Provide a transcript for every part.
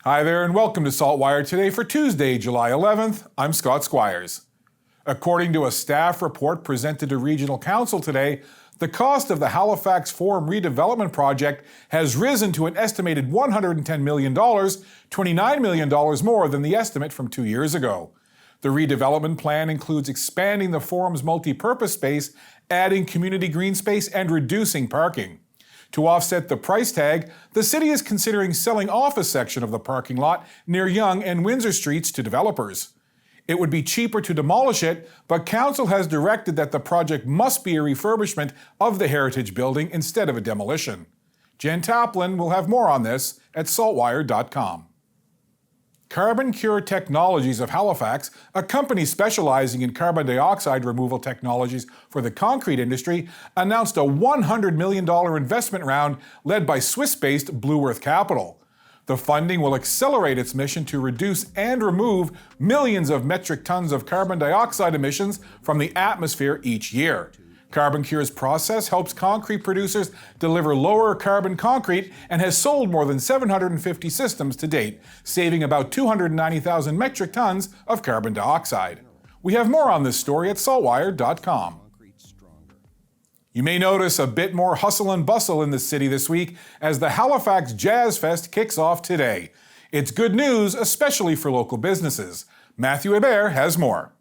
Hi there and welcome to SaltWire today for Tuesday, July 11th. I'm Scott Squires. According to a staff report presented to Regional Council today, the cost of the Halifax Forum redevelopment project has risen to an estimated $110 million, $29 million more than the estimate from 2 years ago. The redevelopment plan includes expanding the Forum's multi-purpose space, adding community green space, and reducing parking. To offset the price tag, the city is considering selling off a section of the parking lot near Yonge and Windsor Streets to developers. It would be cheaper to demolish it, but council has directed that the project must be a refurbishment of the heritage building instead of a demolition. Jen Taplin will have more on this at saltwire.com. CarbonCure Technologies of Halifax, a company specializing in carbon dioxide removal technologies for the concrete industry, announced a $100 million investment round led by Swiss-based Blue Earth Capital. The funding will accelerate its mission to reduce and remove millions of metric tons of carbon dioxide emissions from the atmosphere each year. CarbonCure's process helps concrete producers deliver lower carbon concrete and has sold more than 750 systems to date, saving about 290,000 metric tons of carbon dioxide. We have more on this story at saltwire.com. You may notice a bit more hustle and bustle in the city this week as the Halifax Jazz Fest kicks off today. It's good news, especially for local businesses. Matthew Hebert has more.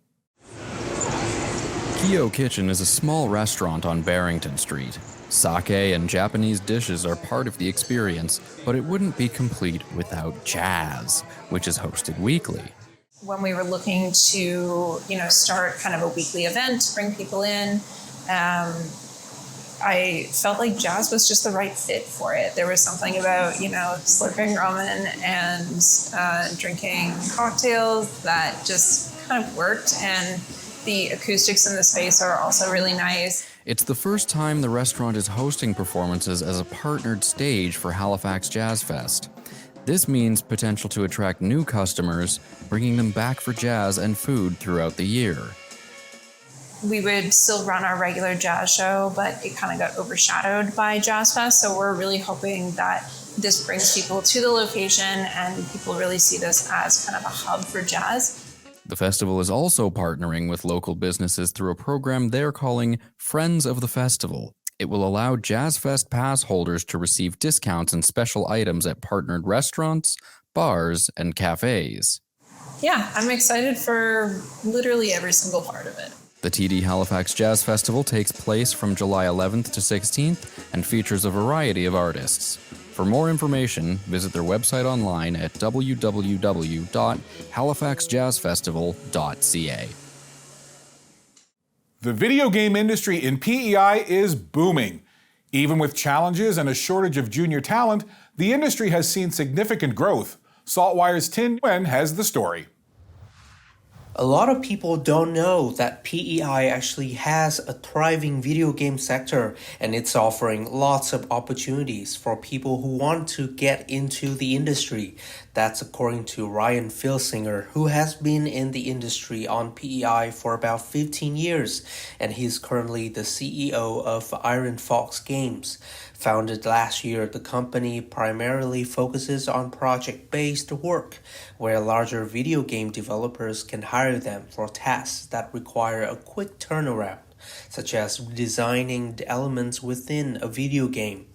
Kyo Kitchen is a small restaurant on Barrington Street. Sake and Japanese dishes are part of the experience, but it wouldn't be complete without jazz, which is hosted weekly. When we were looking to, start kind of a weekly event to bring people in, I felt like jazz was just the right fit for it. There was something about, slurping ramen and drinking cocktails that just kind of worked, and the acoustics in the space are also really nice. It's the first time the restaurant is hosting performances as a partnered stage for Halifax Jazz Fest. This means potential to attract new customers, bringing them back for jazz and food throughout the year. We would still run our regular jazz show, but it kind of got overshadowed by Jazz Fest, so we're really hoping that this brings people to the location and people really see this as kind of a hub for jazz. The festival is also partnering with local businesses through a program they're calling Friends of the Festival. It will allow Jazz Fest pass holders to receive discounts and special items at partnered restaurants, bars, and cafes. Yeah, I'm excited for literally every single part of it. The TD Halifax Jazz Festival takes place from July 11th to 16th and features a variety of artists. For more information, visit their website online at www.halifaxjazzfestival.ca. The video game industry in PEI is booming. Even with challenges and a shortage of junior talent, the industry has seen significant growth. SaltWire's Tin Nguyen has the story. A lot of people don't know that PEI actually has a thriving video game sector, and it's offering lots of opportunities for people who want to get into the industry. That's according to Ryan Filsinger, who has been in the industry on PEI for about 15 years, and he's currently the CEO of Iron Fox Games. Founded last year, the company primarily focuses on project-based work, where larger video game developers can hire them for tasks that require a quick turnaround, such as designing the elements within a video game.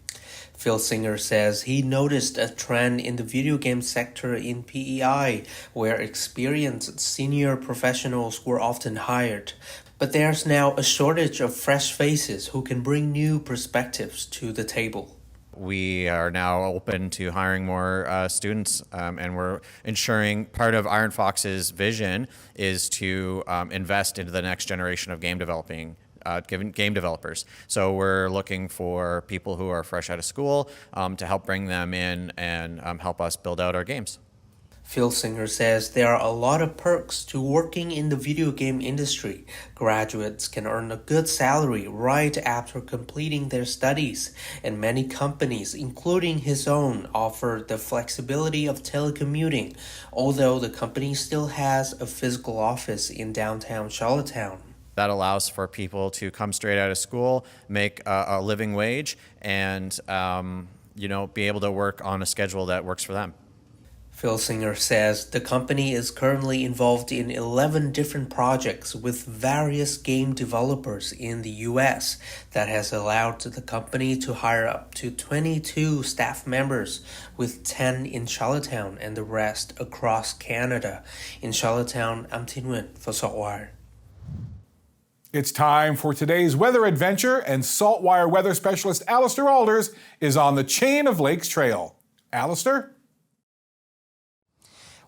Phil Singer says he noticed a trend in the video game sector in PEI, where experienced senior professionals were often hired. But there's now a shortage of fresh faces who can bring new perspectives to the table. We are now open to hiring more students, and we're ensuring part of Iron Fox's vision is to invest into the next generation of game developers. So we're looking for people who are fresh out of school to help bring them in and help us build out our games. Phil Singer says there are a lot of perks to working in the video game industry. Graduates can earn a good salary right after completing their studies, and many companies, including his own, offer the flexibility of telecommuting, although the company still has a physical office in downtown Charlottetown. That allows for people to come straight out of school, make a living wage, and be able to work on a schedule that works for them. Phil Singer says the company is currently involved in 11 different projects with various game developers in the US that has allowed the company to hire up to 22 staff members, with 10 in Charlottetown and the rest across Canada. In Charlottetown, I'm Tin Nguyen for SaltWire. It's time for today's weather adventure, and SaltWire weather specialist Allister Aalders is on the Chain of Lakes Trail. Allister?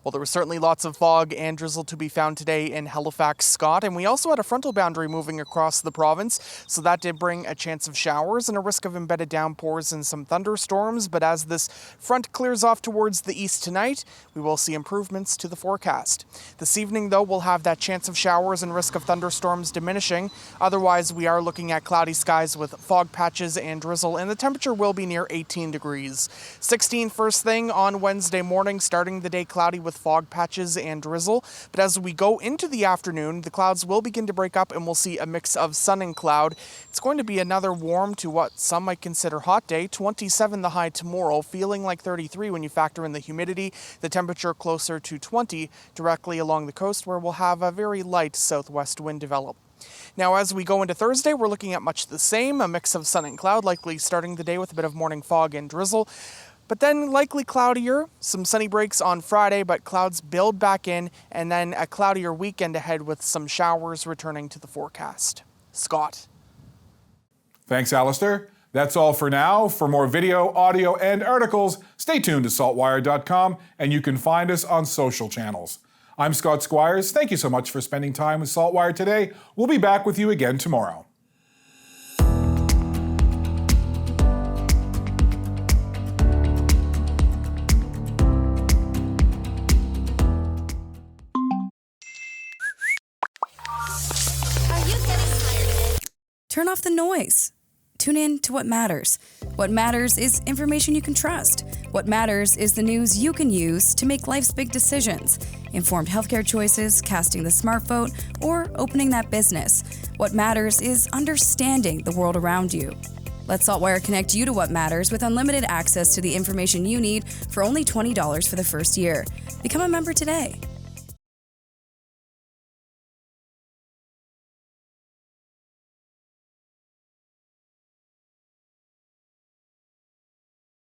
Well, there was certainly lots of fog and drizzle to be found today in Halifax, Scott, and we also had a frontal boundary moving across the province, so that did bring a chance of showers and a risk of embedded downpours and some thunderstorms. But as this front clears off towards the east tonight, we will see improvements to the forecast. This evening, though, we'll have that chance of showers and risk of thunderstorms diminishing. Otherwise, we are looking at cloudy skies with fog patches and drizzle, and the temperature will be near 18 degrees. 16 first thing on Wednesday morning, starting the day cloudy with fog patches and drizzle. But as we go into the afternoon, the clouds will begin to break up and we'll see a mix of sun and cloud. It's going to be another warm to what some might consider hot day. 27 the high tomorrow, feeling like 33 when you factor in the humidity. The temperature closer to 20 directly along the coast, where we'll have a very light southwest wind develop. Now, as we go into Thursday, we're looking at much the same, a mix of sun and cloud, likely starting the day with a bit of morning fog and drizzle. But then likely cloudier, some sunny breaks on Friday, but clouds build back in, and then a cloudier weekend ahead with some showers returning to the forecast. Scott. Thanks, Allister. That's all for now. For more video, audio, and articles, stay tuned to saltwire.com, and you can find us on social channels. I'm Scott Squires. Thank you so much for spending time with SaltWire today. We'll be back with you again tomorrow. Turn off the noise. Tune in to what matters. What matters is information you can trust. What matters is the news you can use to make life's big decisions. Informed healthcare choices, casting the smart vote, or opening that business. What matters is understanding the world around you. Let SaltWire connect you to what matters with unlimited access to the information you need for only $20 for the first year. Become a member today.